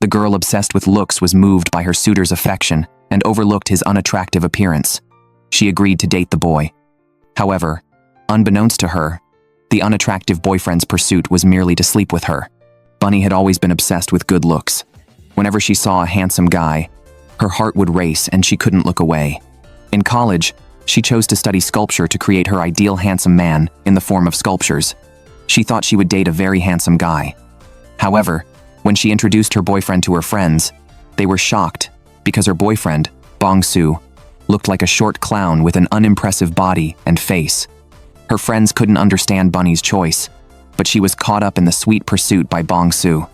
The girl obsessed with looks was moved by her suitor's affection and overlooked his unattractive appearance. She agreed to date the boy. However, unbeknownst to her, the unattractive boyfriend's pursuit was merely to sleep with her. Bunny had always been obsessed with good looks. Whenever she saw a handsome guy, her heart would race and she couldn't look away. In college, she chose to study sculpture to create her ideal handsome man in the form of sculptures. She thought she would date a very handsome guy. However, when she introduced her boyfriend to her friends, they were shocked because her boyfriend, Bong-soo, looked like a short clown with an unimpressive body and face. Her friends couldn't understand Bunny's choice, but she was caught up in the sweet pursuit by Bong-soo.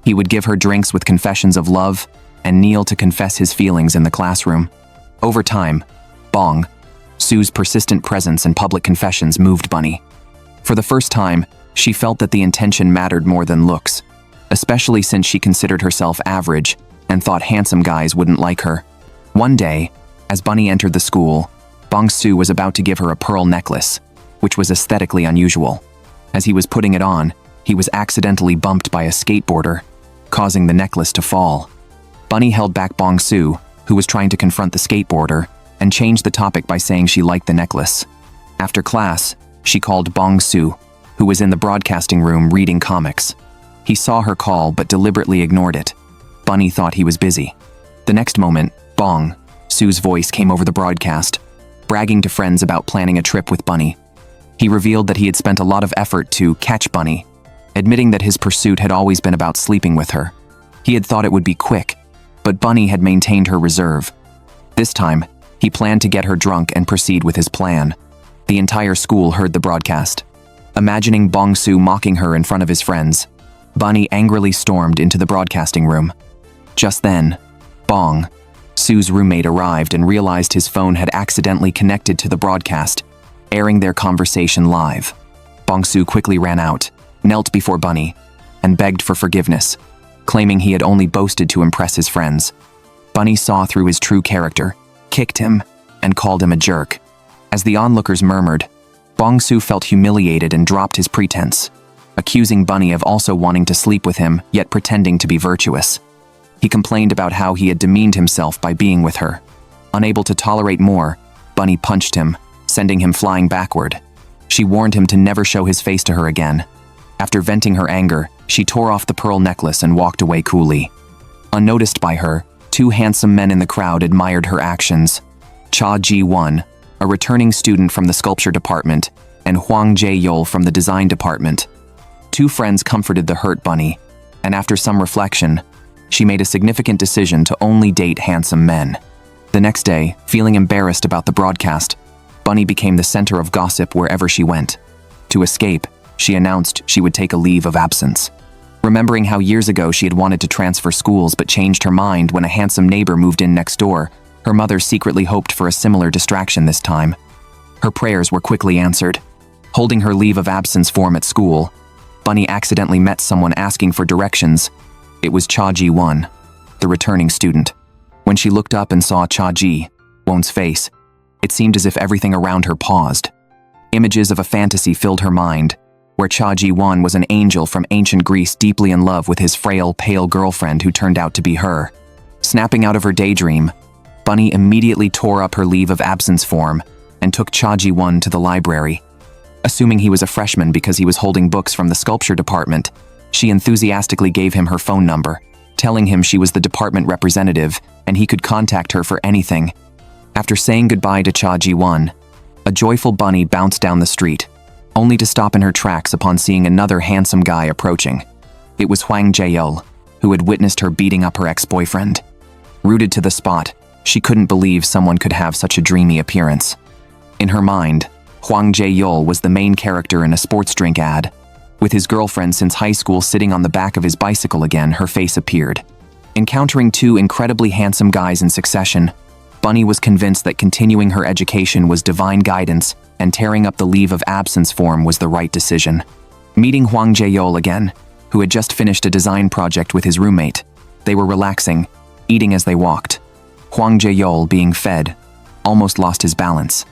He would give her drinks with confessions of love and kneel to confess his feelings in the classroom. Over time, Bong-soo's persistent presence and public confessions moved Bunny. For the first time, she felt that the intention mattered more than looks, especially since she considered herself average and thought handsome guys wouldn't like her. One day, as Bunny entered the school, Bong-soo was about to give her a pearl necklace, which was aesthetically unusual. As he was putting it on, he was accidentally bumped by a skateboarder, causing the necklace to fall. Bunny held back Bong-soo, who was trying to confront the skateboarder, and changed the topic by saying she liked the necklace. After class, she called Bong-soo, who was in the broadcasting room reading comics. He saw her call but deliberately ignored it. Bunny thought he was busy. The next moment, Bong-soo's voice came over the broadcast, bragging to friends about planning a trip with Bunny. He revealed that he had spent a lot of effort to catch Bunny, admitting that his pursuit had always been about sleeping with her. He had thought it would be quick, but Bunny had maintained her reserve. This time, he planned to get her drunk and proceed with his plan. The entire school heard the broadcast. Imagining Bong-soo mocking her in front of his friends, Bunny angrily stormed into the broadcasting room. Just then, Bong-soo's roommate arrived and realized his phone had accidentally connected to the broadcast, airing their conversation live. Bong-soo quickly ran out, knelt before Bunny, and begged for forgiveness, claiming he had only boasted to impress his friends. Bunny saw through his true character, kicked him, and called him a jerk. As the onlookers murmured, Bong-soo felt humiliated and dropped his pretense, accusing Bunny of also wanting to sleep with him, yet pretending to be virtuous. He complained about how he had demeaned himself by being with her. Unable to tolerate more, Bunny punched him, sending him flying backward. She warned him to never show his face to her again. After venting her anger, she tore off the pearl necklace and walked away coolly. Unnoticed by her, two handsome men in the crowd admired her actions. Cha Ji-won, a returning student from the sculpture department, and Hwang Jae-yeol from the design department. Two friends comforted the hurt Bunny, and after some reflection, she made a significant decision to only date handsome men. The next day, feeling embarrassed about the broadcast, Bunny became the center of gossip wherever she went. To escape, she announced she would take a leave of absence. Remembering how years ago she had wanted to transfer schools but changed her mind when a handsome neighbor moved in next door, her mother secretly hoped for a similar distraction this time. Her prayers were quickly answered. Holding her leave of absence form at school, Bunny accidentally met someone asking for directions. It was Cha Ji-won, the returning student. When she looked up and saw Cha Ji-won's face, it seemed as if everything around her paused. Images of a fantasy filled her mind, where Cha Ji-won was an angel from ancient Greece deeply in love with his frail, pale girlfriend who turned out to be her. Snapping out of her daydream, Bunny immediately tore up her leave of absence form and took Cha Ji-won to the library. Assuming he was a freshman because he was holding books from the sculpture department, she enthusiastically gave him her phone number, telling him she was the department representative and he could contact her for anything. After saying goodbye to Cha Ji-won, a joyful Bunny bounced down the street, only to stop in her tracks upon seeing another handsome guy approaching. It was Hwang Jae-yeol, who had witnessed her beating up her ex-boyfriend. Rooted to the spot, she couldn't believe someone could have such a dreamy appearance. In her mind, Hwang Jae-yeol was the main character in a sports drink ad. With his girlfriend since high school sitting on the back of his bicycle again, her face appeared. Encountering two incredibly handsome guys in succession, Bunny was convinced that continuing her education was divine guidance and tearing up the leave of absence form was the right decision. Meeting Hwang Jae-yeol again, who had just finished a design project with his roommate, they were relaxing, eating as they walked. Hwang Jae-yeol, being fed, almost lost his balance.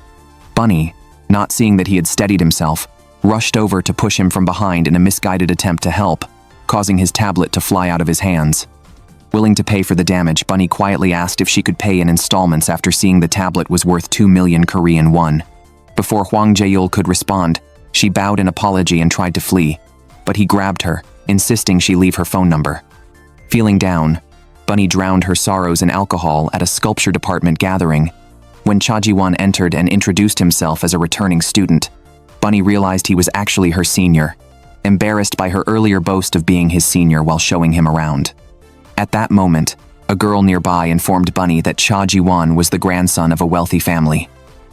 Bunny, not seeing that he had steadied himself, rushed over to push him from behind in a misguided attempt to help, causing his tablet to fly out of his hands. Willing to pay for the damage, Bunny quietly asked if she could pay in installments after seeing the tablet was worth 2 million Korean won. Before Hwang Jae-yeol could respond, she bowed in apology and tried to flee, but he grabbed her, insisting she leave her phone number. Feeling down, Bunny drowned her sorrows in alcohol at a sculpture department gathering. When Cha Ji-won entered and introduced himself as a returning student, Bunny realized he was actually her senior, embarrassed by her earlier boast of being his senior while showing him around. At that moment, a girl nearby informed Bunny that Cha Ji-won was the grandson of a wealthy family.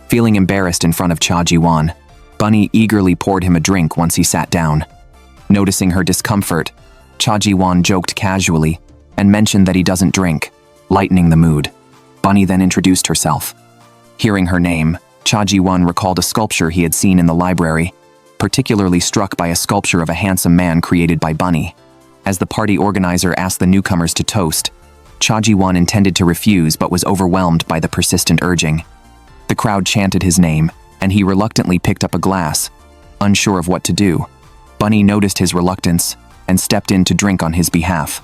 Feeling embarrassed in front of Cha Ji-won, Bunny eagerly poured him a drink once he sat down. Noticing her discomfort, Cha Ji-won joked casually and mentioned that he doesn't drink, lightening the mood. Bunny then introduced herself. Hearing her name, Cha Ji-won recalled a sculpture he had seen in the library, particularly struck by a sculpture of a handsome man created by Bunny. As the party organizer asked the newcomers to toast, Cha Ji-won intended to refuse but was overwhelmed by the persistent urging. The crowd chanted his name, and he reluctantly picked up a glass, unsure of what to do. Bunny noticed his reluctance and stepped in to drink on his behalf.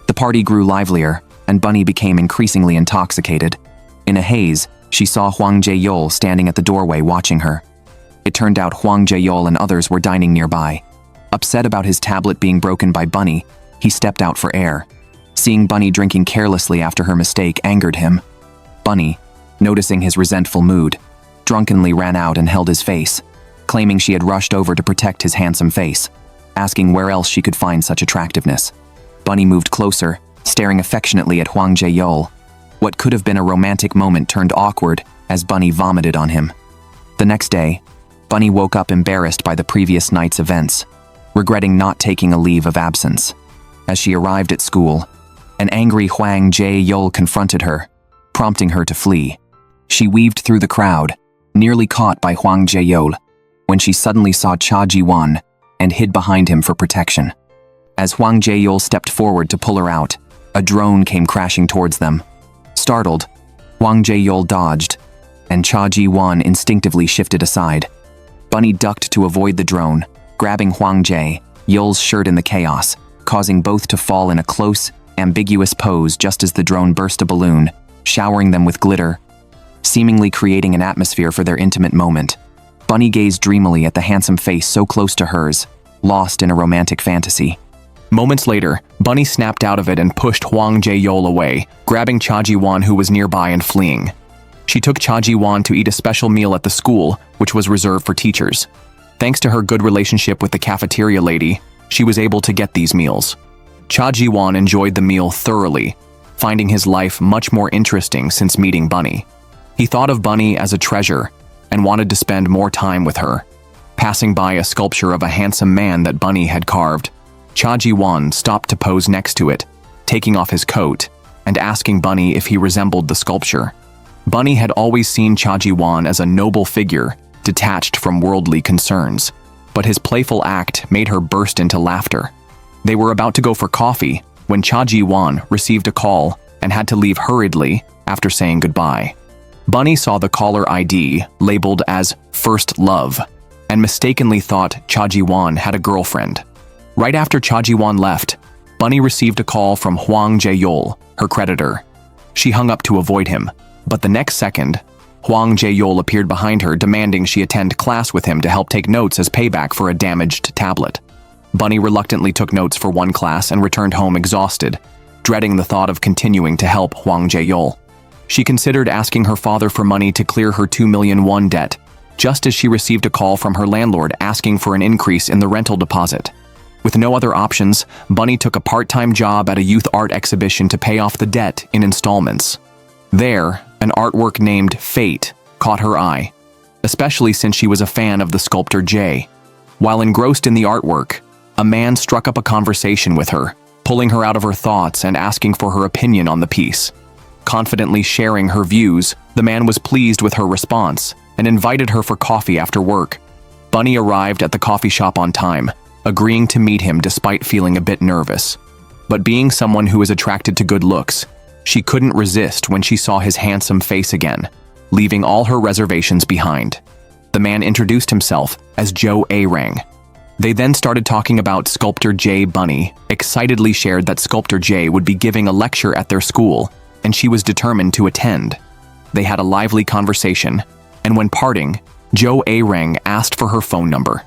The party grew livelier, and Bunny became increasingly intoxicated. In a haze, she saw Hwang Jae-yeol standing at the doorway watching her. It turned out Hwang Jae-yeol and others were dining nearby. Upset about his tablet being broken by Bunny, he stepped out for air. Seeing Bunny drinking carelessly after her mistake angered him. Bunny, noticing his resentful mood, drunkenly ran out and held his face, claiming she had rushed over to protect his handsome face, asking where else she could find such attractiveness. Bunny moved closer, staring affectionately at Hwang Jae-yeol. What could have been a romantic moment turned awkward as Bunny vomited on him. The next day, Bunny woke up embarrassed by the previous night's events, regretting not taking a leave of absence. As she arrived at school, an angry Hwang Jae-yeol confronted her, prompting her to flee. She weaved through the crowd, nearly caught by Hwang Jae-yeol, when she suddenly saw Cha Ji-won and hid behind him for protection. As Hwang Jae-yeol stepped forward to pull her out, a drone came crashing towards them. Startled, Hwang Jae-yeol dodged, and Cha Ji-won instinctively shifted aside. Bunny ducked to avoid the drone, grabbing Hwang Jae-yeol's shirt in the chaos, causing both to fall in a close, ambiguous pose just as the drone burst a balloon, showering them with glitter, seemingly creating an atmosphere for their intimate moment. Bunny gazed dreamily at the handsome face so close to hers, lost in a romantic fantasy. Moments later, Bunny snapped out of it and pushed Hwang Jae-yeol away, grabbing Cha Ji-won who was nearby and fleeing. She took Cha Ji-won to eat a special meal at the school, which was reserved for teachers. Thanks to her good relationship with the cafeteria lady, she was able to get these meals. Cha Ji-won enjoyed the meal thoroughly, finding his life much more interesting since meeting Bunny. He thought of Bunny as a treasure and wanted to spend more time with her. Passing by a sculpture of a handsome man that Bunny had carved, Cha Ji-won stopped to pose next to it, taking off his coat and asking Bunny if he resembled the sculpture. Bunny had always seen Cha Ji-won as a noble figure, detached from worldly concerns, but his playful act made her burst into laughter. They were about to go for coffee when Cha Ji-won received a call and had to leave hurriedly after saying goodbye. Bunny saw the caller ID labeled as First Love and mistakenly thought Cha Ji-won had a girlfriend. Right after Cha Ji-won left, Bunny received a call from Hwang Jae-yeol, her creditor. She hung up to avoid him, but the next second, Hwang Jae-yeol appeared behind her demanding she attend class with him to help take notes as payback for a damaged tablet. Bunny reluctantly took notes for one class and returned home exhausted, dreading the thought of continuing to help Hwang Jae-yeol. She considered asking her father for money to clear her 2 million won debt, just as she received a call from her landlord asking for an increase in the rental deposit. With no other options, Bunny took a part-time job at a youth art exhibition to pay off the debt in installments. There, an artwork named Fate caught her eye, especially since she was a fan of the sculptor Jae. While engrossed in the artwork, a man struck up a conversation with her, pulling her out of her thoughts and asking for her opinion on the piece. Confidently sharing her views, the man was pleased with her response and invited her for coffee after work. Bunny arrived at the coffee shop on time, agreeing to meet him despite feeling a bit nervous. But being someone who is attracted to good looks, she couldn't resist when she saw his handsome face again, leaving all her reservations behind. The man introduced himself as Jo A-rang. They then started talking about sculptor Jae. Bunny excitedly shared that sculptor Jae would be giving a lecture at their school, and she was determined to attend. They had a lively conversation, and when parting, Jo A-rang asked for her phone number.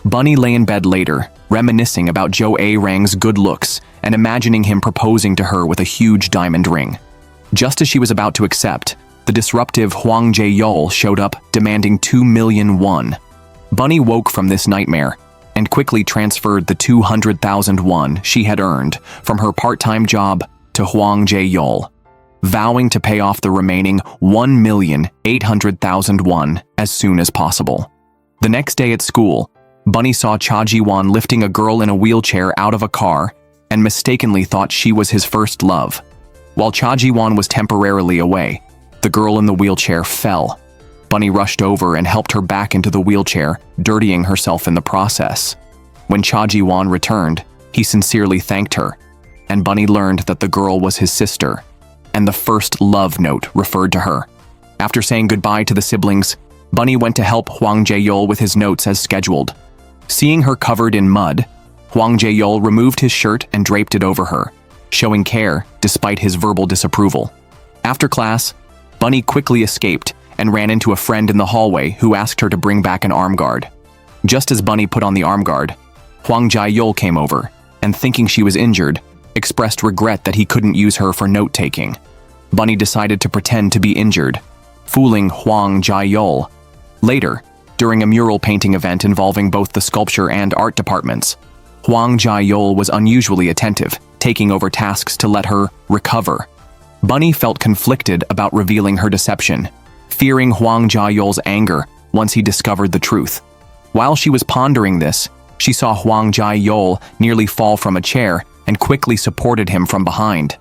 Bunny lay in bed later, reminiscing about Jo A-rang's good looks and imagining him proposing to her with a huge diamond ring. Just as she was about to accept, the disruptive Hwang Jae-yeol showed up demanding 2 million won. Bunny woke from this nightmare and quickly transferred the 200,000 won she had earned from her part-time job to Hwang Jae-yeol, vowing to pay off the remaining 1,800,000 won as soon as possible. The next day at school, Bunny saw Cha Ji-won lifting a girl in a wheelchair out of a car and mistakenly thought she was his first love. While Cha Ji-won was temporarily away, the girl in the wheelchair fell. Bunny rushed over and helped her back into the wheelchair, dirtying herself in the process. When Cha Ji-won returned, he sincerely thanked her, and Bunny learned that the girl was his sister, and the first love note referred to her. After saying goodbye to the siblings, Bunny went to help Hwang Jae-yeol with his notes as scheduled. Seeing her covered in mud, Hwang Jae-yeol removed his shirt and draped it over her, showing care despite his verbal disapproval. After class, Bunny quickly escaped and ran into a friend in the hallway who asked her to bring back an arm guard. Just as Bunny put on the arm guard, Hwang Jae-yeol came over and, thinking she was injured, expressed regret that he couldn't use her for note-taking. Bunny decided to pretend to be injured, fooling Hwang Jae-yeol. Later, during a mural painting event involving both the sculpture and art departments, Hwang Jae-yeol was unusually attentive, taking over tasks to let her recover. Bunny felt conflicted about revealing her deception, fearing Hwang Jae-yeol's anger once he discovered the truth. While she was pondering this, she saw Hwang Jae-yeol nearly fall from a chair and quickly supported him from behind.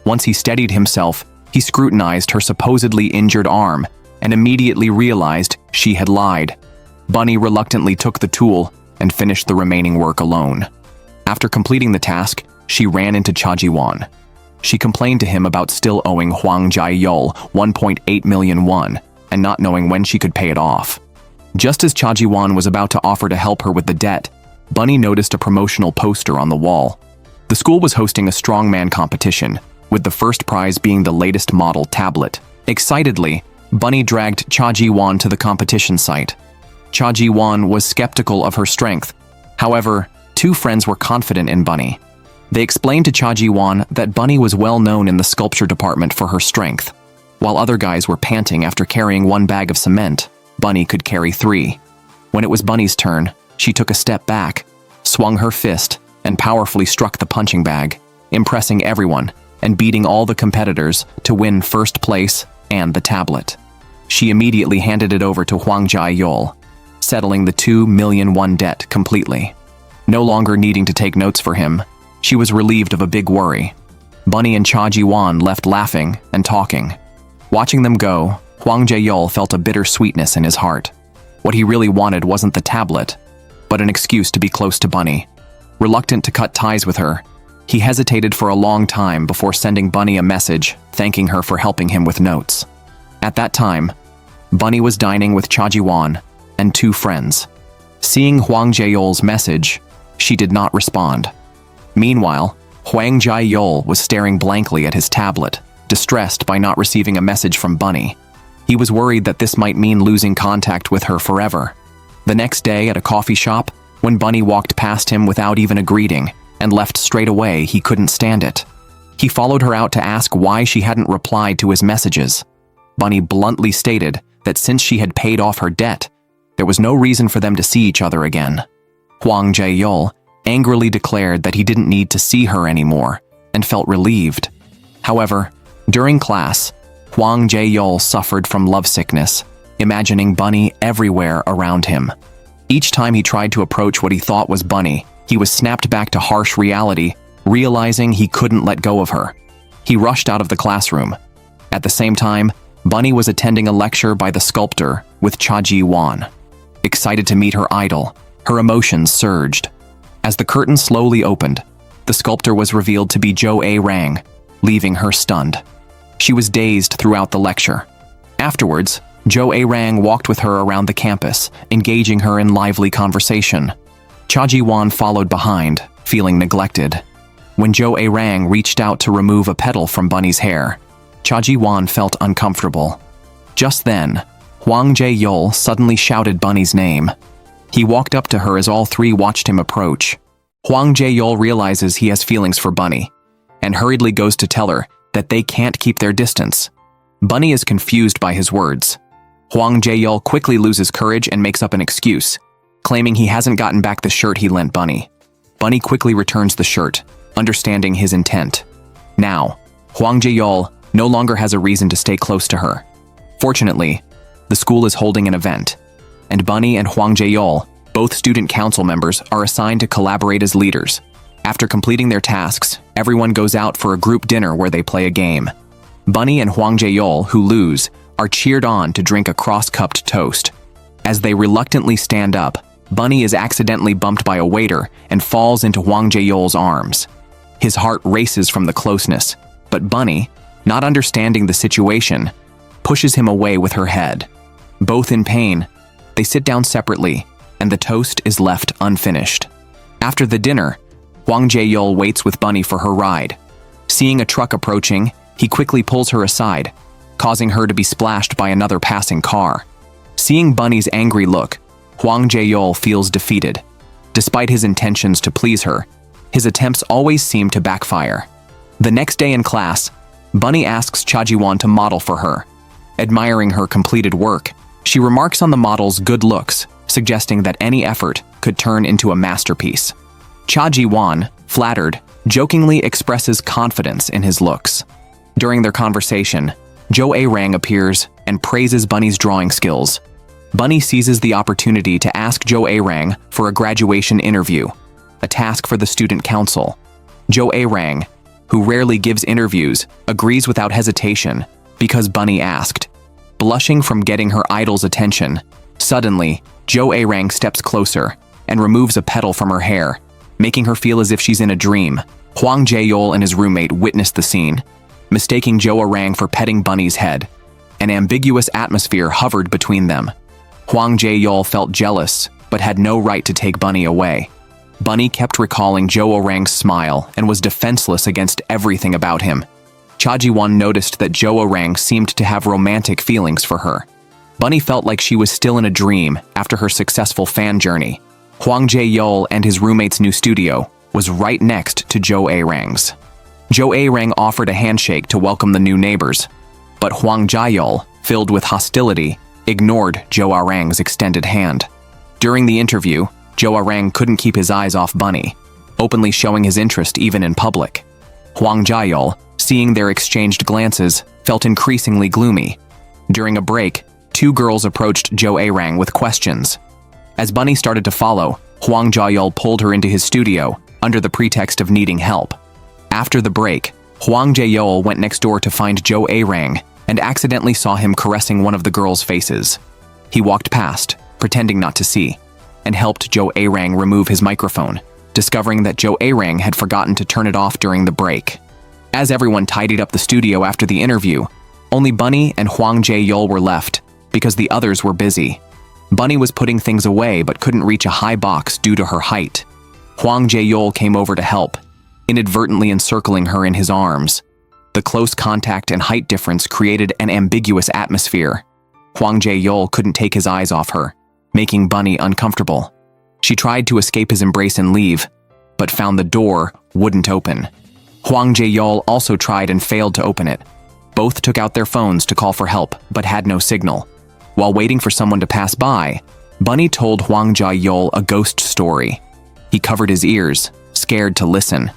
Once he steadied himself, he scrutinized her supposedly injured arm and immediately realized she had lied. Bunny reluctantly took the tool and finished the remaining work alone. After completing the task, she ran into Cha Ji-won. She complained to him about still owing Hwang Jae-yeol 1.8 million won and not knowing when she could pay it off. Just as Cha Ji-won was about to offer to help her with the debt, Bunny noticed a promotional poster on the wall. The school was hosting a strongman competition, with the first prize being the latest model tablet. Excitedly, Bunny dragged Cha Ji-won to the competition site. Cha Ji-won was skeptical of her strength. However, two friends were confident in Bunny. They explained to Cha Ji-won that Bunny was well known in the sculpture department for her strength. While other guys were panting after carrying 1 bag of cement, Bunny could carry 3. When it was Bunny's turn, she took a step back, swung her fist, and powerfully struck the punching bag, impressing everyone and beating all the competitors to win first place and the tablet. She immediately handed it over to Hwang Jae-yeol, settling the 2 million won debt completely. No longer needing to take notes for him, she was relieved of a big worry. Bunny and Cha Ji-won left laughing and talking. Watching them go, Hwang Jae-yeol felt a bitter sweetness in his heart. What he really wanted wasn't the tablet, but an excuse to be close to Bunny. Reluctant to cut ties with her, he hesitated for a long time before sending Bunny a message thanking her for helping him with notes. At that time, Bunny was dining with Cha Ji-won and 2 friends. Seeing Hwang Jae-yeol's message, she did not respond. Meanwhile, Hwang Jae-yeol was staring blankly at his tablet, distressed by not receiving a message from Bunny. He was worried that this might mean losing contact with her forever. The next day at a coffee shop, when Bunny walked past him without even a greeting and left straight away, he couldn't stand it. He followed her out to ask why she hadn't replied to his messages. Bunny bluntly stated that since she had paid off her debt, there was no reason for them to see each other again. Hwang Jae-yeol angrily declared that he didn't need to see her anymore and felt relieved. However, during class, Hwang Jae-yeol suffered from lovesickness, imagining Bunny everywhere around him. Each time he tried to approach what he thought was Bunny, he was snapped back to harsh reality, realizing he couldn't let go of her. He rushed out of the classroom. At the same time, Bunny was attending a lecture by the sculptor with Cha Ji-won. Excited to meet her idol, her emotions surged. As the curtain slowly opened, the sculptor was revealed to be Jo A-rang, leaving her stunned. She was dazed throughout the lecture. Afterwards, Jo A-rang walked with her around the campus, engaging her in lively conversation. Cha Ji-won followed behind, feeling neglected. When Jo A-rang reached out to remove a petal from Bunny's hair, Cha Ji-won felt uncomfortable. Just then, Hwang Jae-yeol suddenly shouted Bunny's name. He walked up to her as all three watched him approach. Hwang Jae-yeol realizes he has feelings for Bunny, and hurriedly goes to tell her that they can't keep their distance. Bunny is confused by his words. Hwang Jae-yeol quickly loses courage and makes up an excuse, claiming he hasn't gotten back the shirt he lent Bunny. Bunny quickly returns the shirt, understanding his intent. Now, Hwang Jae-yeol no longer has a reason to stay close to her. Fortunately, the school is holding an event, and Bunny and Hwang Jae-yeol, both student council members, are assigned to collaborate as leaders. After completing their tasks, everyone goes out for a group dinner where they play a game. Bunny and Hwang Jae-yeol, who lose, are cheered on to drink a cross-cupped toast. As they reluctantly stand up, Bunny is accidentally bumped by a waiter and falls into Hwang Jae-yeol's arms. His heart races from the closeness, but Bunny, not understanding the situation, pushes him away with her head. Both in pain, they sit down separately, and the toast is left unfinished. After the dinner, Hwang Jae-yeol waits with Bunny for her ride. Seeing a truck approaching, he quickly pulls her aside, causing her to be splashed by another passing car. Seeing Bunny's angry look, Hwang Jae-yeol feels defeated. Despite his intentions to please her, his attempts always seem to backfire. The next day in class, Bunny asks Cha Ji-won to model for her. Admiring her completed work, she remarks on the model's good looks, suggesting that any effort could turn into a masterpiece. Cha Ji-won, flattered, jokingly expresses confidence in his looks. During their conversation, Jo A-rang appears and praises Bunny's drawing skills. Bunny seizes the opportunity to ask Jo A-rang for a graduation interview, a task for the student council. Jo A-rang, who rarely gives interviews, agrees without hesitation because Bunny asked. Blushing from getting her idol's attention, suddenly, Jo A-rang steps closer and removes a petal from her hair, making her feel as if she's in a dream. Hwang Jae-yeol and his roommate witnessed the scene, mistaking Jo A-rang for petting Bunny's head. An ambiguous atmosphere hovered between them. Hwang Jae-yeol felt jealous, but had no right to take Bunny away. Bunny kept recalling Jo A-rang's smile and was defenseless against everything about him. Cha Ji-won noticed that Jo A-rang seemed to have romantic feelings for her. Bunny felt like she was still in a dream after her successful fan journey. Hwang Jae-yeol and his roommate's new studio was right next to Jo A-rang's. Jo A-rang offered a handshake to welcome the new neighbors, but Hwang Jae-yeol, filled with hostility, ignored Jo A-rang's extended hand. During the interview, Jo A-rang couldn't keep his eyes off Bunny, openly showing his interest even in public. Hwang Jae-yeol, seeing their exchanged glances, felt increasingly gloomy. During a break, two girls approached Jo A-rang with questions. As Bunny started to follow, Hwang Jae-yeol pulled her into his studio under the pretext of needing help. After the break, Hwang Jae-yeol went next door to find Jo A-rang and accidentally saw him caressing one of the girls' faces. He walked past, pretending not to see, and helped Jo A-rang remove his microphone, discovering that Jo A-rang had forgotten to turn it off during the break. As everyone tidied up the studio after the interview, only Bunny and Hwang Jae-yeol were left because the others were busy. Bunny was putting things away but couldn't reach a high box due to her height. Hwang Jae-yeol came over to help, inadvertently encircling her in his arms. The close contact and height difference created an ambiguous atmosphere. Hwang Jae-yeol couldn't take his eyes off her, making Bunny uncomfortable. She tried to escape his embrace and leave, but found the door wouldn't open. Hwang Jae-yeol also tried and failed to open it. Both took out their phones to call for help, but had no signal. While waiting for someone to pass by, Bunny told Hwang Jae-yeol a ghost story. He covered his ears, scared to listen.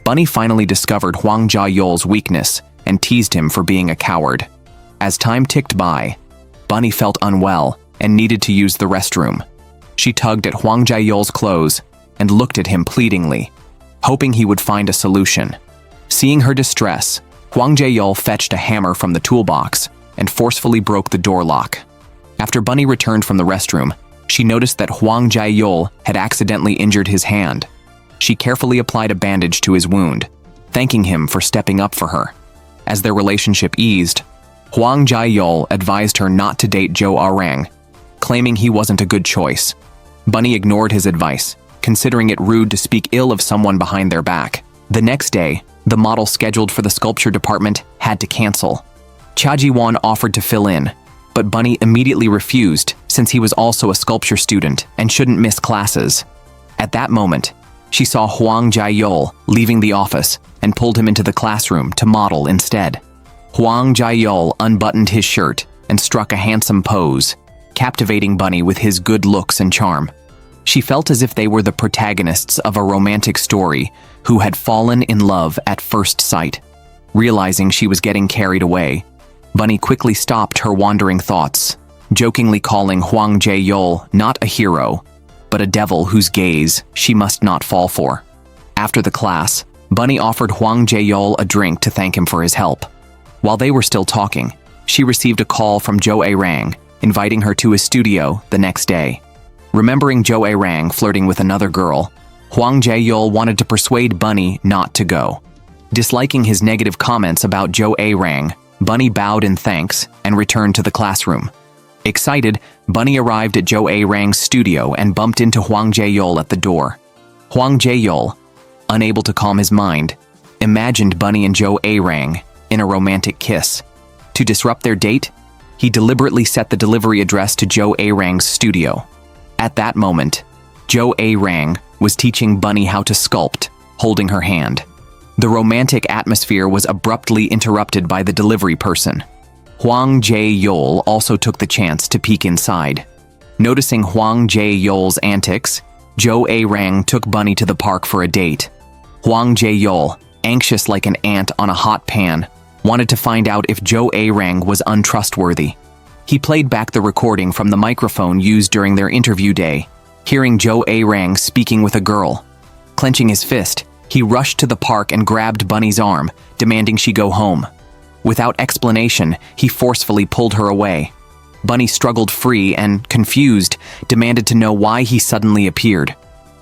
Bunny finally discovered Hwang Jae-yeol's weakness and teased him for being a coward. As time ticked by, Bunny felt unwell and needed to use the restroom. She tugged at Hwang Jae-yeol's clothes and looked at him pleadingly, hoping he would find a solution. Seeing her distress, Hwang Jae-yeol fetched a hammer from the toolbox and forcefully broke the door lock. After Bunny returned from the restroom, she noticed that Hwang Jae-yeol had accidentally injured his hand. She carefully applied a bandage to his wound, thanking him for stepping up for her. As their relationship eased, Hwang Jae-yeol advised her not to date Jo A-rang, claiming he wasn't a good choice. Bunny ignored his advice considering it rude to speak ill of someone behind their back. The next day, the model scheduled for the sculpture department had to cancel. Cha Ji-won offered to fill in, but Bunny immediately refused since he was also a sculpture student and shouldn't miss classes. At that moment, she saw Hwang Jae-yeol leaving the office and pulled him into the classroom to model instead. Hwang Jae-yeol unbuttoned his shirt and struck a handsome pose, captivating Bunny with his good looks and charm. She felt as if they were the protagonists of a romantic story who had fallen in love at first sight. Realizing she was getting carried away, Bunny quickly stopped her wandering thoughts, jokingly calling Hwang Jae-yeol not a hero, but a devil whose gaze she must not fall for. After the class, Bunny offered Hwang Jae-yeol a drink to thank him for his help. While they were still talking, she received a call from Jo A-rang, inviting her to his studio the next day. Remembering Jo A-rang flirting with another girl, Hwang Jae-yeol wanted to persuade Bunny not to go. Disliking his negative comments about Jo A-rang, Bunny bowed in thanks and returned to the classroom. Excited, Bunny arrived at Jo A-rang's studio and bumped into Hwang Jae-yeol at the door. Hwang Jae-yeol, unable to calm his mind, imagined Bunny and Jo A-rang in a romantic kiss. To disrupt their date, he deliberately set the delivery address to Jo A-rang's studio. At that moment, Jo A-rang was teaching Bunny how to sculpt, holding her hand. The romantic atmosphere was abruptly interrupted by the delivery person. Hwang Jae-yeol also took the chance to peek inside. Noticing Hwang Jae-yeol's antics, Jo A-rang took Bunny to the park for a date. Hwang Jae-yeol, anxious like an ant on a hot pan, wanted to find out if Jo A-rang was untrustworthy. He played back the recording from the microphone used during their interview day, hearing Jo A-rang speaking with a girl. Clenching his fist, he rushed to the park and grabbed Bunny's arm, demanding she go home. Without explanation, he forcefully pulled her away. Bunny struggled free and, confused, demanded to know why he suddenly appeared.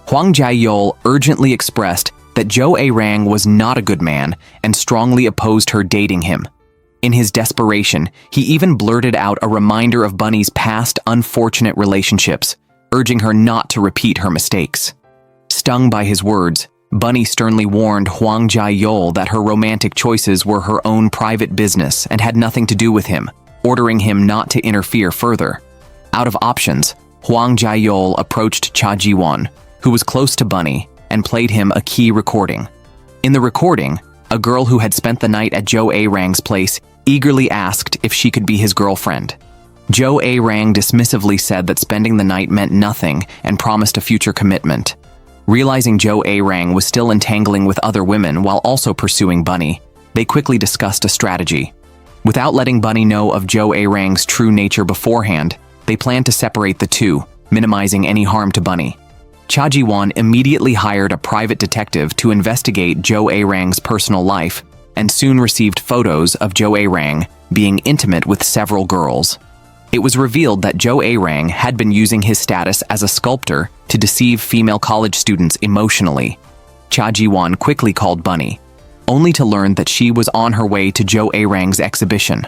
Hwang Jae-yeol urgently expressed that Jo A-rang was not a good man and strongly opposed her dating him. In his desperation, he even blurted out a reminder of Bunny's past unfortunate relationships, urging her not to repeat her mistakes. Stung by his words, Bunny sternly warned Hwang Jae-yeol that her romantic choices were her own private business and had nothing to do with him, ordering him not to interfere further. Out of options, Hwang Jae-yeol approached Cha Ji-won, who was close to Bunny, and played him a key recording. In the recording, a girl who had spent the night at Jo A-rang's place eagerly asked if she could be his girlfriend. Jo A-rang dismissively said that spending the night meant nothing and promised a future commitment. Realizing Jo A-rang was still entangling with other women while also pursuing Bunny, they quickly discussed a strategy. Without letting Bunny know of Jo A-rang's true nature beforehand, they planned to separate the two, minimizing any harm to Bunny. Cha Ji-won immediately hired a private detective to investigate Jo A-rang's personal life and soon received photos of Jo A-rang being intimate with several girls. It was revealed that Jo A-rang had been using his status as a sculptor to deceive female college students emotionally. Cha Ji-won quickly called Bunny, only to learn that she was on her way to Jo A-rang's exhibition.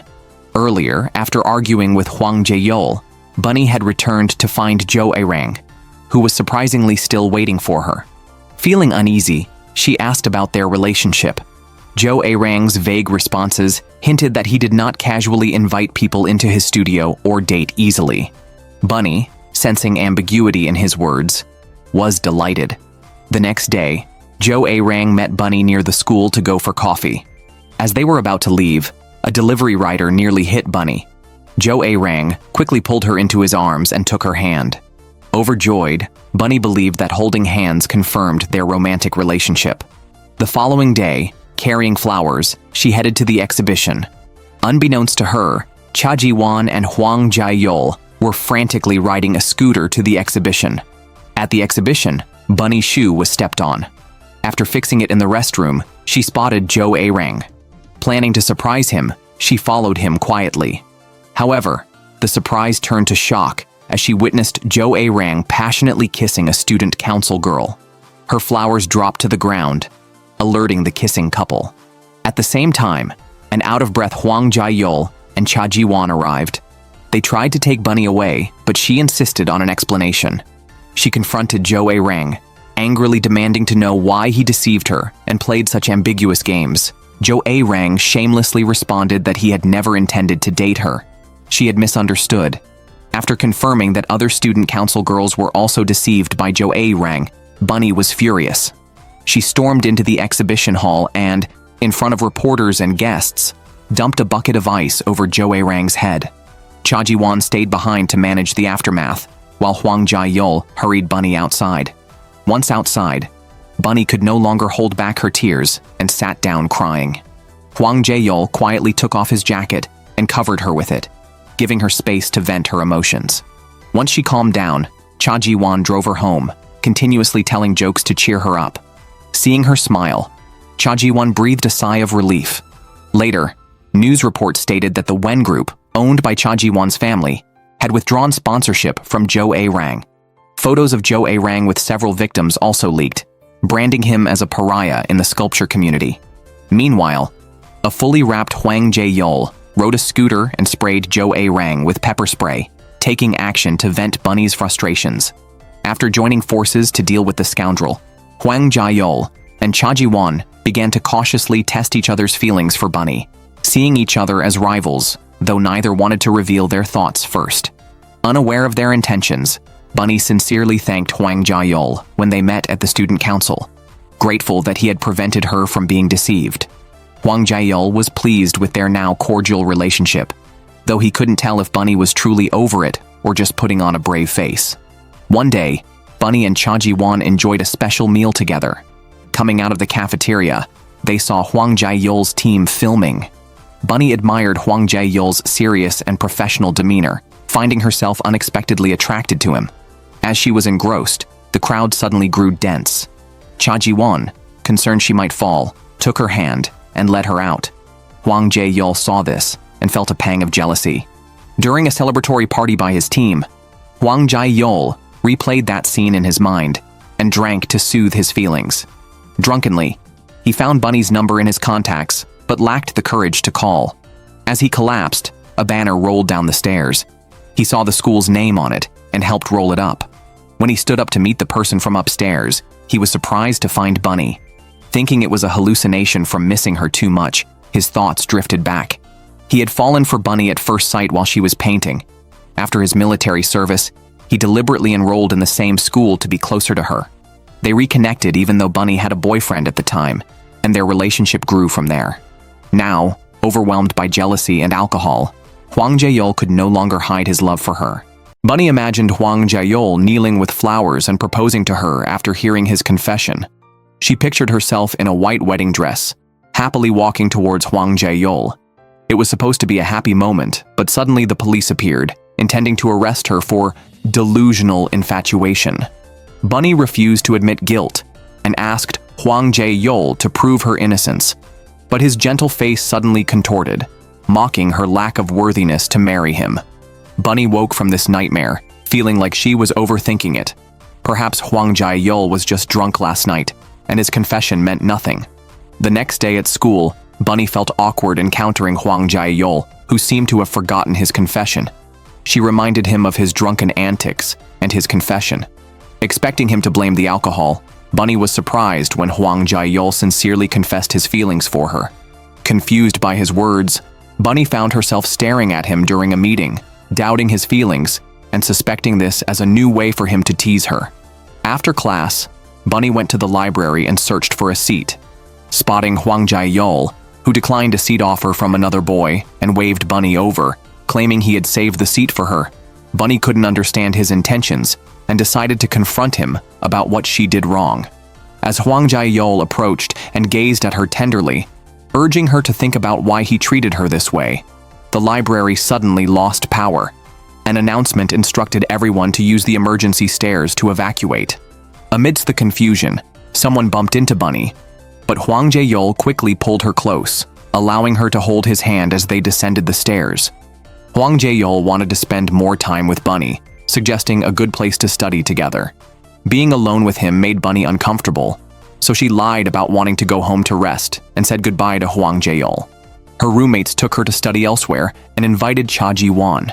Earlier, after arguing with Hwang Jae-yeol, Bunny had returned to find Jo A-rang, who was surprisingly still waiting for her. Feeling uneasy, she asked about their relationship. Jo A-rang's vague responses hinted that he did not casually invite people into his studio or date easily. Bunny, sensing ambiguity in his words, was delighted. The next day, Jo A-rang met Bunny near the school to go for coffee. As they were about to leave, a delivery rider nearly hit Bunny. Jo A-rang quickly pulled her into his arms and took her hand. Overjoyed, Bunny believed that holding hands confirmed their romantic relationship. The following day, carrying flowers, she headed to the exhibition. Unbeknownst to her, Cha Ji-won and Hwang Jae-yeol were frantically riding a scooter to the exhibition. At the exhibition, Bunny's shoe was stepped on. After fixing it in the restroom, she spotted Jo A-rang. Planning to surprise him, she followed him quietly. However, the surprise turned to shock as she witnessed Jo A-rang passionately kissing a student council girl. Her flowers dropped to the ground, alerting the kissing couple. At the same time, an out-of-breath Hwang Jae-yeol and Cha Ji-won arrived. They tried to take Bunny away, but she insisted on an explanation. She confronted Jo A-rang, angrily demanding to know why he deceived her and played such ambiguous games. Jo Jae-rang shamelessly responded that he had never intended to date her. She had misunderstood. After confirming that other student council girls were also deceived by Jo Jae-rang, Bunny was furious. She stormed into the exhibition hall and, in front of reporters and guests, dumped a bucket of ice over Jo Jae-rang's head. Cha Ji-won stayed behind to manage the aftermath, while Hwang Jae-yeol hurried Bunny outside. Once outside, Bunny could no longer hold back her tears and sat down crying. Hwang Jae-yeol quietly took off his jacket and covered her with it, giving her space to vent her emotions. Once she calmed down, Cha Ji-won drove her home, continuously telling jokes to cheer her up. Seeing her smile, Cha Ji-won breathed a sigh of relief. Later, news reports stated that the Wen Group, owned by Cha Ji-won's family, had withdrawn sponsorship from Jo Jae-rang. Photos of Jo Jae-rang with several victims also leaked, branding him as a pariah in the sculpture community. Meanwhile, a fully wrapped Hwang Jae-yeol rode a scooter and sprayed Jo Jae-rang with pepper spray, taking action to vent Bunny's frustrations. After joining forces to deal with the scoundrel, Hwang Jae-yeol and Cha Ji-won began to cautiously test each other's feelings for Bunny, seeing each other as rivals, though neither wanted to reveal their thoughts first. Unaware of their intentions, Bunny sincerely thanked Hwang Jae-yeol when they met at the student council, grateful that he had prevented her from being deceived. Hwang Jae-yeol was pleased with their now cordial relationship, though he couldn't tell if Bunny was truly over it or just putting on a brave face. One day, Bunny and Cha Ji-won enjoyed a special meal together. Coming out of the cafeteria, they saw Hwang Jae-yeol's team filming. Bunny admired Hwang Jae-yeol's serious and professional demeanor, finding herself unexpectedly attracted to him. As she was engrossed, the crowd suddenly grew dense. Cha Ji-won, concerned she might fall, took her hand and led her out. Hwang Jae-yeol saw this and felt a pang of jealousy. During a celebratory party by his team, Hwang Jae-yeol replayed that scene in his mind and drank to soothe his feelings. Drunkenly, he found Bunny's number in his contacts but lacked the courage to call. As he collapsed, a banner rolled down the stairs. He saw the school's name on it and helped roll it up. When he stood up to meet the person from upstairs, he was surprised to find Bunny. Thinking it was a hallucination from missing her too much, his thoughts drifted back. He had fallen for Bunny at first sight while she was painting. After his military service, he deliberately enrolled in the same school to be closer to her. They reconnected even though Bunny had a boyfriend at the time, and their relationship grew from there. Now, overwhelmed by jealousy and alcohol, Hwang Jae-yeol could no longer hide his love for her. Bunny imagined Hwang Jae-yeol kneeling with flowers and proposing to her after hearing his confession. She pictured herself in a white wedding dress, happily walking towards Hwang Jae-yeol. It was supposed to be a happy moment, but suddenly the police appeared, intending to arrest her for delusional infatuation. Bunny refused to admit guilt and asked Hwang Jae-yeol to prove her innocence, but his gentle face suddenly contorted, mocking her lack of worthiness to marry him. Bunny woke from this nightmare, feeling like she was overthinking it. Perhaps Hwang Jae-yeol was just drunk last night, and his confession meant nothing. The next day at school, Bunny felt awkward encountering Hwang Jae-yeol, who seemed to have forgotten his confession. She reminded him of his drunken antics and his confession. Expecting him to blame the alcohol, Bunny was surprised when Hwang Jae-yeol sincerely confessed his feelings for her. Confused by his words, Bunny found herself staring at him during a meeting, doubting his feelings and suspecting this as a new way for him to tease her. After class, Bunny went to the library and searched for a seat. Spotting Hwang Jae-yeol, who declined a seat offer from another boy and waved Bunny over, claiming he had saved the seat for her, Bunny couldn't understand his intentions and decided to confront him about what she did wrong. As Hwang Jae-yeol approached and gazed at her tenderly, urging her to think about why he treated her this way, the library suddenly lost power. An announcement instructed everyone to use the emergency stairs to evacuate. Amidst the confusion, someone bumped into Bunny, but Hwang Jae-yeol quickly pulled her close, allowing her to hold his hand as they descended the stairs. Hwang Jae-yeol wanted to spend more time with Bunny, suggesting a good place to study together. Being alone with him made Bunny uncomfortable, so she lied about wanting to go home to rest and said goodbye to Hwang Jae-yeol. Her roommates took her to study elsewhere and invited Cha Ji-won.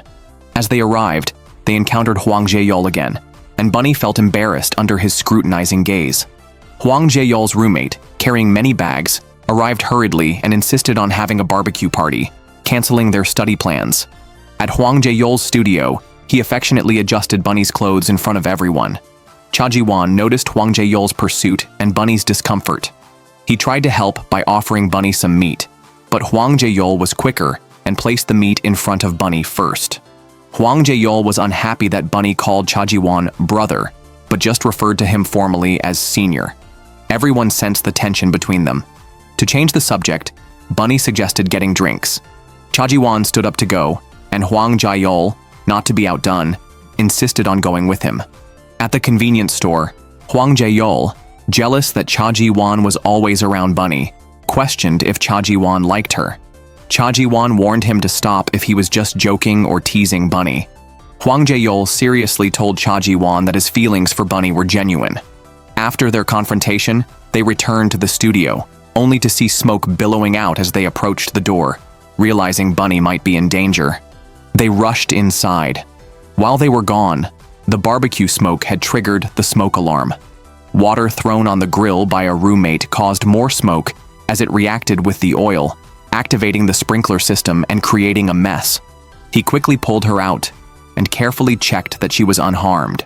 As they arrived, they encountered Hwang Jae-yeol again, and Bunny felt embarrassed under his scrutinizing gaze. Hwang Jae-yeol's roommate, carrying many bags, arrived hurriedly and insisted on having a barbecue party, canceling their study plans. At Hwang Jae-yeol's studio, he affectionately adjusted Bunny's clothes in front of everyone. Cha Ji-won noticed Hwang Jae-yeol's pursuit and Bunny's discomfort. He tried to help by offering Bunny some meat, but Hwang Jae-yeol was quicker and placed the meat in front of Bunny first. Hwang Jae-yeol was unhappy that Bunny called Cha Ji-won brother, but just referred to him formally as senior. Everyone sensed the tension between them. To change the subject, Bunny suggested getting drinks. Cha Ji-won stood up to go, and Hwang Jae-yeol, not to be outdone, insisted on going with him. At the convenience store, Hwang Jae-yeol, jealous that Cha Ji-won was always around Bunny, questioned if Cha Ji-won liked her. Cha Ji-won warned him to stop if he was just joking or teasing Bunny. Hwang Jae-yeol seriously told Cha Ji-won that his feelings for Bunny were genuine. After their confrontation, they returned to the studio, only to see smoke billowing out as they approached the door, realizing Bunny might be in danger. They rushed inside. While they were gone, the barbecue smoke had triggered the smoke alarm. Water thrown on the grill by a roommate caused more smoke as it reacted with the oil, activating the sprinkler system and creating a mess. He quickly pulled her out and carefully checked that she was unharmed.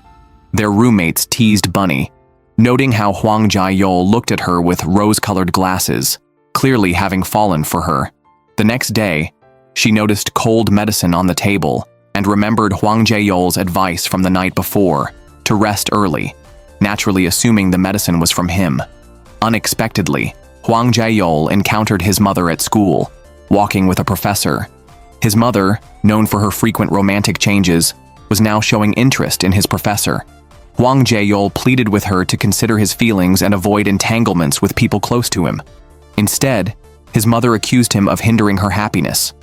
Their roommates teased Bunny, noting how Hwang Jae-yeol looked at her with rose-colored glasses, clearly having fallen for her. The next day, she noticed cold medicine on the table and remembered Hwang Jae-yeol's advice from the night before to rest early, naturally assuming the medicine was from him. Unexpectedly, Hwang Jae-yeol encountered his mother at school, walking with a professor. His mother, known for her frequent romantic changes, was now showing interest in his professor. Hwang Jae-yeol pleaded with her to consider his feelings and avoid entanglements with people close to him. Instead, his mother accused him of hindering her happiness.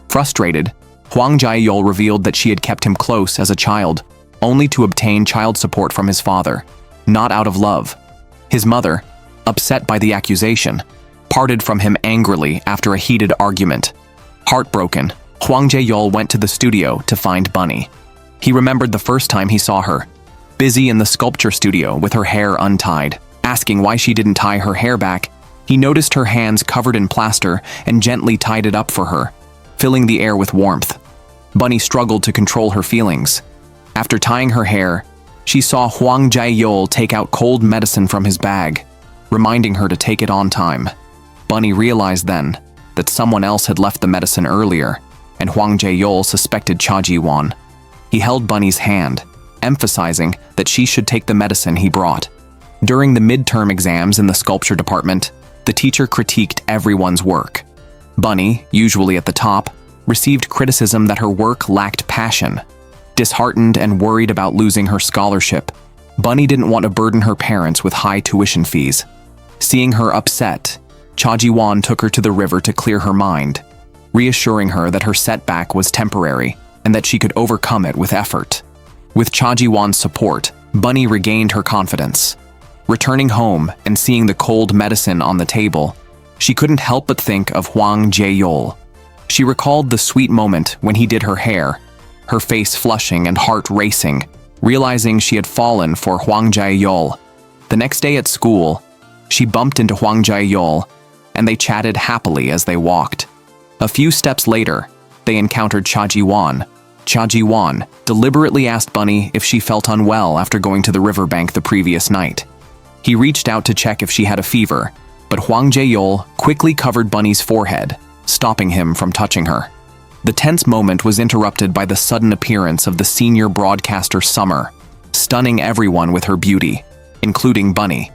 Frustrated, Hwang Jae-yeol revealed that she had kept him close as a child, only to obtain child support from his father, not out of love. His mother, upset by the accusation, parted from him angrily after a heated argument. Heartbroken, Hwang Jae-yeol went to the studio to find Bunny. He remembered the first time he saw her, busy in the sculpture studio with her hair untied. Asking why she didn't tie her hair back, he noticed her hands covered in plaster and gently tied it up for her, filling the air with warmth. Bunny struggled to control her feelings. After tying her hair, she saw Hwang Jae-yeol take out cold medicine from his bag, reminding her to take it on time. Bunny realized then that someone else had left the medicine earlier, and Hwang Jae-yeol suspected Cha Ji-won. He held Bunny's hand, emphasizing that she should take the medicine he brought. During the midterm exams in the sculpture department, the teacher critiqued everyone's work. Bunny, usually at the top, received criticism that her work lacked passion. Disheartened and worried about losing her scholarship, Bunny didn't want to burden her parents with high tuition fees. Seeing her upset, Cha Ji-won took her to the river to clear her mind, reassuring her that her setback was temporary and that she could overcome it with effort. With Cha Ji-won's support, Bunny regained her confidence. Returning home and seeing the cold medicine on the table, she couldn't help but think of Hwang Jae-yeol. She recalled the sweet moment when he did her hair, her face flushing and heart racing, realizing she had fallen for Hwang Jae-yeol. The next day at school, she bumped into Hwang Jae-yeol, and they chatted happily as they walked. A few steps later, they encountered Cha Ji-won. Cha Ji-won deliberately asked Bunny if she felt unwell after going to the riverbank the previous night. He reached out to check if she had a fever, but Hwang Jae-yeol quickly covered Bunny's forehead, stopping him from touching her. The tense moment was interrupted by the sudden appearance of the senior broadcaster Summer, stunning everyone with her beauty, including Bunny.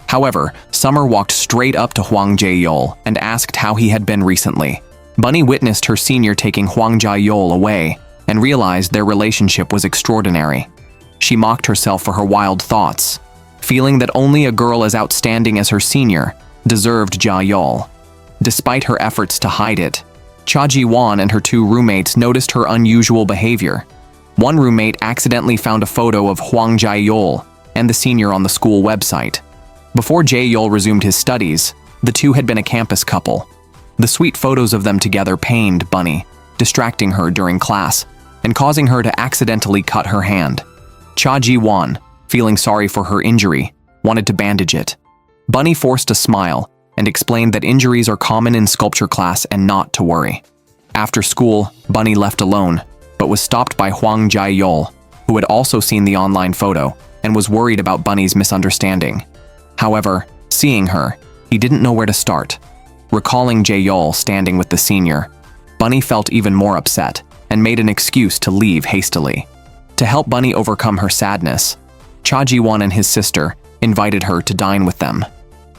However, Summer walked straight up to Hwang Jae-yeol and asked how he had been recently. Bunny witnessed her senior taking Hwang Jae-yeol away and realized their relationship was extraordinary. She mocked herself for her wild thoughts, feeling that only a girl as outstanding as her senior deserved Jae-yeol. Despite her efforts to hide it, Cha Ji-won and her two roommates noticed her unusual behavior. One roommate accidentally found a photo of Hwang Jae-yeol and the senior on the school website. Before Jae-yeol resumed his studies, the two had been a campus couple. The sweet photos of them together pained Bunny, distracting her during class and causing her to accidentally cut her hand. Cha Ji-won, feeling sorry for her injury, wanted to bandage it. Bunny forced a smile and explained that injuries are common in sculpture class and not to worry. After school, Bunny left alone, but was stopped by Hwang Jae-yeol, who had also seen the online photo and was worried about Bunny's misunderstanding. However, seeing her, he didn't know where to start. Recalling Jae-yeol standing with the senior, Bunny felt even more upset and made an excuse to leave hastily. To help Bunny overcome her sadness, Cha Ji-won and his sister invited her to dine with them.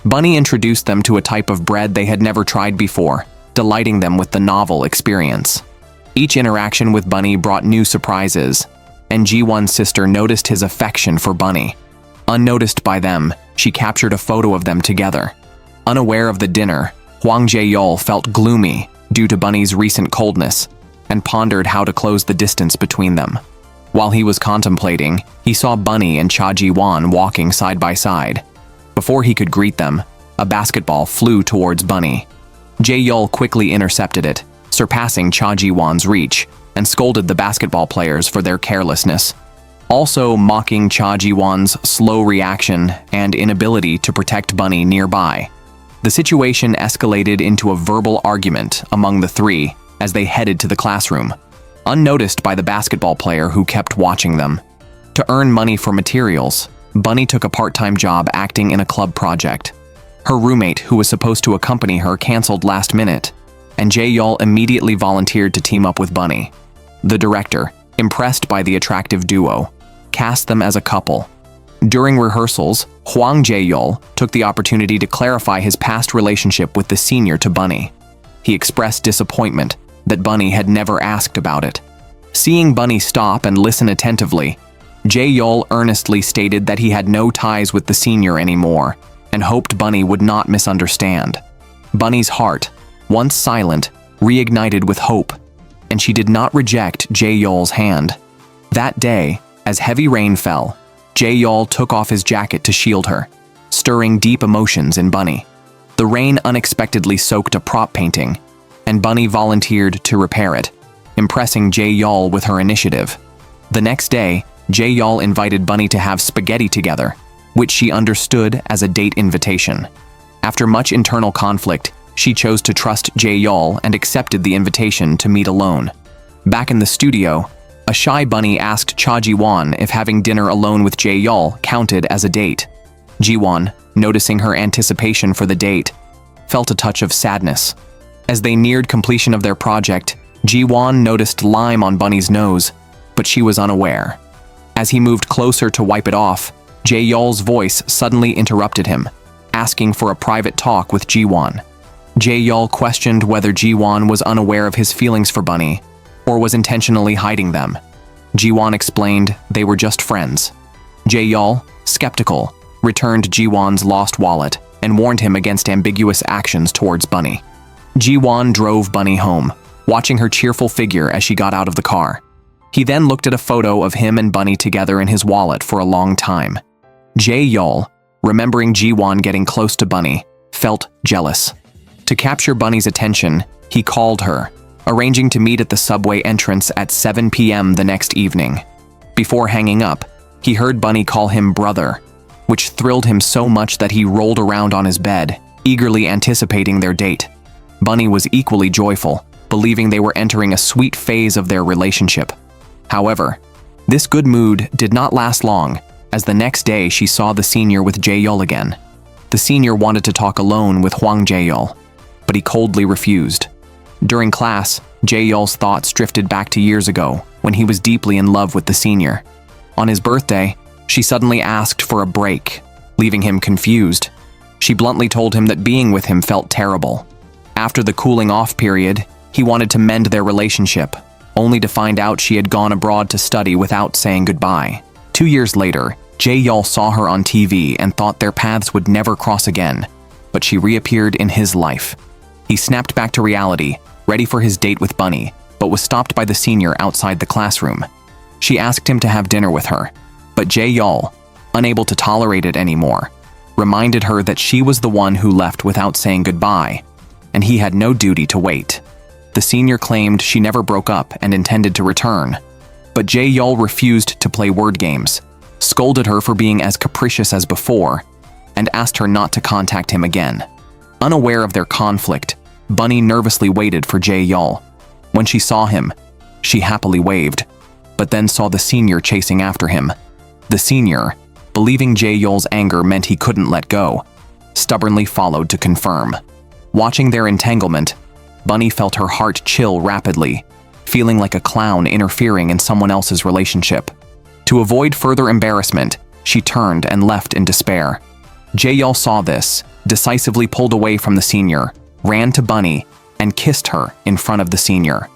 Bunny introduced them to a type of bread they had never tried before, delighting them with the novel experience. Each interaction with Bunny brought new surprises, and Ji-won's sister noticed his affection for Bunny. Unnoticed by them, she captured a photo of them together. Unaware of the dinner, Hwang Jae-yeol felt gloomy due to Bunny's recent coldness and pondered how to close the distance between them. While he was contemplating, he saw Bunny and Cha Ji-won walking side by side. Before he could greet them, a basketball flew towards Bunny. Jae-yeol quickly intercepted it, surpassing Cha Ji-won's reach, and scolded the basketball players for their carelessness, also mocking Cha Ji-won's slow reaction and inability to protect Bunny nearby. The situation escalated into a verbal argument among the three as they headed to the classroom, unnoticed by the basketball player who kept watching them. To earn money for materials, Bunny took a part-time job acting in a club project. Her roommate, who was supposed to accompany her, canceled last minute, and Jae-yeol immediately volunteered to team up with Bunny. The director, impressed by the attractive duo, cast them as a couple. During rehearsals, Hwang Jae-yeol took the opportunity to clarify his past relationship with the senior to Bunny. He expressed disappointment that Bunny had never asked about it. Seeing Bunny stop and listen attentively, Jae-yeol earnestly stated that he had no ties with the senior anymore and hoped Bunny would not misunderstand. Bunny's heart, once silent, reignited with hope, and she did not reject Jae-yeol's hand. That day, as heavy rain fell, Jae-yeol took off his jacket to shield her, stirring deep emotions in Bunny. The rain unexpectedly soaked a prop painting, and Bunny volunteered to repair it, impressing Jae-yeol with her initiative. The next day, Jae-yeol invited Bunny to have spaghetti together, which she understood as a date invitation. After much internal conflict, she chose to trust Jae-yeol and accepted the invitation to meet alone. Back in the studio, a shy Bunny asked Cha Ji-won if having dinner alone with Jae-yeol counted as a date. Ji-won, noticing her anticipation for the date, felt a touch of sadness. As they neared completion of their project, Ji-won noticed lime on Bunny's nose, but she was unaware. As he moved closer to wipe it off, Jae-yeol's voice suddenly interrupted him, asking for a private talk with Ji-won. Jae-yeol questioned whether Ji-won was unaware of his feelings for Bunny, or was intentionally hiding them. Ji-won explained they were just friends. Jae-yeol, skeptical, returned Ji-won's lost wallet and warned him against ambiguous actions towards Bunny. Ji-won drove Bunny home, watching her cheerful figure as she got out of the car. He then looked at a photo of him and Bunny together in his wallet for a long time. Jae-yeol, remembering Ji-won getting close to Bunny, felt jealous. To capture Bunny's attention, he called her, arranging to meet at the subway entrance at 7 p.m. the next evening. Before hanging up, he heard Bunny call him brother, which thrilled him so much that he rolled around on his bed, eagerly anticipating their date. Bunny was equally joyful, believing they were entering a sweet phase of their relationship. However, this good mood did not last long, as the next day she saw the senior with Jae-yeol again. The senior wanted to talk alone with Hwang Jae-yeol, but he coldly refused. During class, Jae-yeol's thoughts drifted back to years ago, when he was deeply in love with the senior. On his birthday, she suddenly asked for a break, leaving him confused. She bluntly told him that being with him felt terrible. After the cooling off period, he wanted to mend their relationship, only to find out she had gone abroad to study without saying goodbye. 2 years later, Jae-yeol saw her on TV and thought their paths would never cross again, but she reappeared in his life. He snapped back to reality, ready for his date with Bunny, but was stopped by the senior outside the classroom. She asked him to have dinner with her, but Jae-yeol, unable to tolerate it anymore, reminded her that she was the one who left without saying goodbye, and he had no duty to wait. The senior claimed she never broke up and intended to return, but Jae-yeol refused to play word games. scolded her for being as capricious as before, and asked her not to contact him again. Unaware of their conflict, Bunny nervously waited for Jae-yeol. When she saw him, she happily waved, but then saw the senior chasing after him. The senior, believing Jae-yeol's anger meant he couldn't let go, stubbornly followed to confirm. Watching their entanglement, Bunny felt her heart chill rapidly, feeling like a clown interfering in someone else's relationship. To avoid further embarrassment, she turned and left in despair. Jae-yeol saw this, decisively pulled away from the senior, ran to Bunny, and kissed her in front of the senior.